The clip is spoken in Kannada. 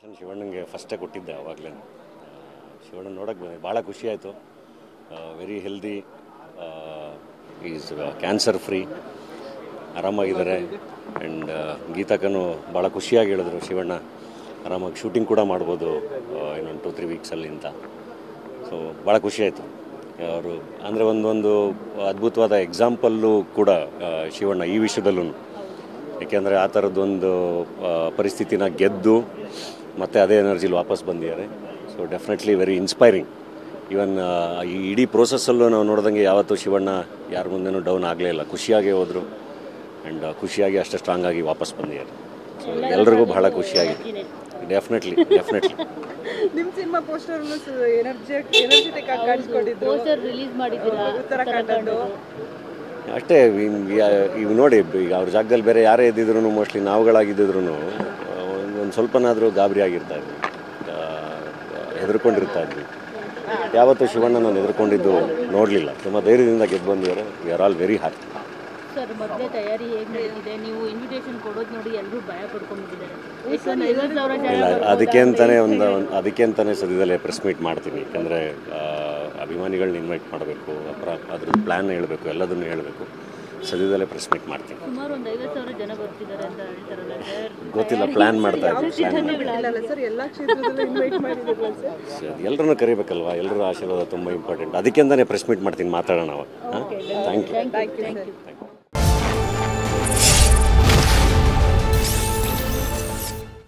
ದರ್ಶನ್ ಶಿವಣ್ಣಂಗೆ ಫಸ್ಟೇ ಕೊಟ್ಟಿದ್ದೆ ಆವಾಗಲೇ. ಶಿವಣ್ಣ ನೋಡೋಕ್ಕೆ ಬಂದೆ, ಭಾಳ ಖುಷಿ ಆಯಿತು. Very healthy, is cancer free, ಆರಾಮಾಗಿದ್ದಾರೆ. ಆ್ಯಂಡ್ ಗೀತಾಕನು ಭಾಳ ಖುಷಿಯಾಗಿ ಹೇಳಿದ್ರು, ಶಿವಣ್ಣ ಆರಾಮಾಗಿ ಶೂಟಿಂಗ್ ಕೂಡ ಮಾಡ್ಬೋದು ಇನ್ನೊಂದು 2-3 ವೀಕ್ಸಲ್ಲಿ ಅಂತ. ಸೊ ಭಾಳ ಖುಷಿ ಆಯಿತು. ಅವರು ಅಂದರೆ ಒಂದೊಂದು ಅದ್ಭುತವಾದ ಎಕ್ಸಾಂಪಲ್ಲು ಕೂಡ ಶಿವಣ್ಣ ಈ ವಿಷಯದಲ್ಲೂ. ಏಕೆಂದರೆ ಆ ಥರದ್ದೊಂದು ಪರಿಸ್ಥಿತಿನ ಗೆದ್ದು ಮತ್ತು ಅದೇ ಎನರ್ಜಿಲಿ ವಾಪಸ್ ಬಂದಿದ್ದಾರೆ. So definitely very inspiring. Even ಈ ಇಡೀ ಪ್ರೋಸೆಸ್ಸಲ್ಲೂ ನಾವು ನೋಡಿದಂಗೆ ಯಾವತ್ತೂ ಶಿವಣ್ಣ ಯಾರ ಮುಂದೆನೂ ಡೌನ್ ಆಗಲೇ ಇಲ್ಲ. ಖುಷಿಯಾಗೇ ಹೋದರು ಆ್ಯಂಡ್ ಖುಷಿಯಾಗಿ ಅಷ್ಟೇ ಸ್ಟ್ರಾಂಗ್ ಆಗಿ ವಾಪಸ್ ಬಂದಿದ್ದಾರೆ. ಸೊ ಎಲ್ರಿಗೂ ಬಹಳ ಖುಷಿಯಾಗಿದೆ. ಡೆಫಿನೆಟ್ಲಿ ನಿಮ್ಮ ಸಿನಿಮಾ ಪೋಸ್ಟರ್ ಎನರ್ಜೆಟಿಕ್ ಆಗಿ ಕಾಣಿಸ್ಕೊಂಡಿದ್ದು, ಪೋಸ್ಟರ್ ರಿಲೀಸ್ ಮಾಡಿದ್ದೀರಾ ಉತ್ತರಾಖಂಡದ್ದು. ಅಷ್ಟೇ ಈಗ ನೋಡಿ, ಈಗ ಅವ್ರ ಜಾಗದಲ್ಲಿ ಬೇರೆ ಯಾರೇ ಇದ್ದಿದ್ರು, ಮೋಸ್ಟ್ಲಿ ನಾವುಗಳಾಗಿದ್ದಿದ್ರು ಒಂದು ಸ್ವಲ್ಪನಾದರೂ ಗಾಬರಿ ಆಗಿರ್ತಾ ಇದ್ವಿ, ಹೆದರ್ಕೊಂಡಿರ್ತಾ ಇದ್ವಿ. ಯಾವತ್ತೂ ಶಿವಣ್ಣ ನಾನು ಹೆದರ್ಕೊಂಡಿದ್ದು ನೋಡಲಿಲ್ಲ. ತುಂಬ ಧೈರ್ಯದಿಂದ ಗೆದ್ದು ಬಂದಿದ್ದಾರೆ. We are all very happy. Sir, ಮೊದಲೇ ತಯಾರಿ ಹೇಗೆ ನಡೀತಿದೆ? ನೀವು ಇನ್ವಿಟೇಷನ್ ಕೊಡೋದು ನೋಡಿ ಎಲ್ಲರೂ ಭಯ ಪಡ್ಕೊಂಡ್ಬಿಟ್ಟಿದ್ದಾರೆ. ಇಲ್ಲ, ಅದಕ್ಕೆ ಅಂತಾನೆ ಸದ್ಯದಲ್ಲೇ ಪ್ರೆಸ್ ಮೀಟ್ ಮಾಡ್ತೀನಿ. ಯಾಕಂದರೆ ಅಭಿಮಾನಿಗಳನ್ನ ಇನ್ವೈಟ್ ಮಾಡಬೇಕು, ಅದ್ರದ್ದು ಪ್ಲ್ಯಾನ್ ಹೇಳಬೇಕು, ಎಲ್ಲದನ್ನು ಹೇಳಬೇಕು. ಸದ್ಯದಲ್ಲೇ ಪ್ರೆಸ್ ಮೀಟ್ ಮಾಡ್ತೀನಿ. ಸುಮಾರು ಒಂದು 50,000 ಜನ ಬರ್ತಿದ್ದಾರೆ ಅಂತ ಹೇಳ್ತಾರಲ್ಲ ಸರ್? ಗೊತ್ತಿಲ್ಲ, ಪ್ಲ್ಯಾನ್ ಮಾಡ್ತಾ ಇದ್ದೀನಿ. ಎಲ್ಲರನ್ನೂ ಕರಿಬೇಕಲ್ವಾ? ಎಲ್ಲರ ಆಶೀರ್ವಾದ ತುಂಬ ಇಂಪಾರ್ಟೆಂಟ್. ಅದಕ್ಕೆಂತಾನೆ ಪ್ರೆಸ್ ಮೀಟ್ ಮಾಡ್ತೀನಿ, ಮಾತಾಡೋಣ ಅವಾಗ. Thank you.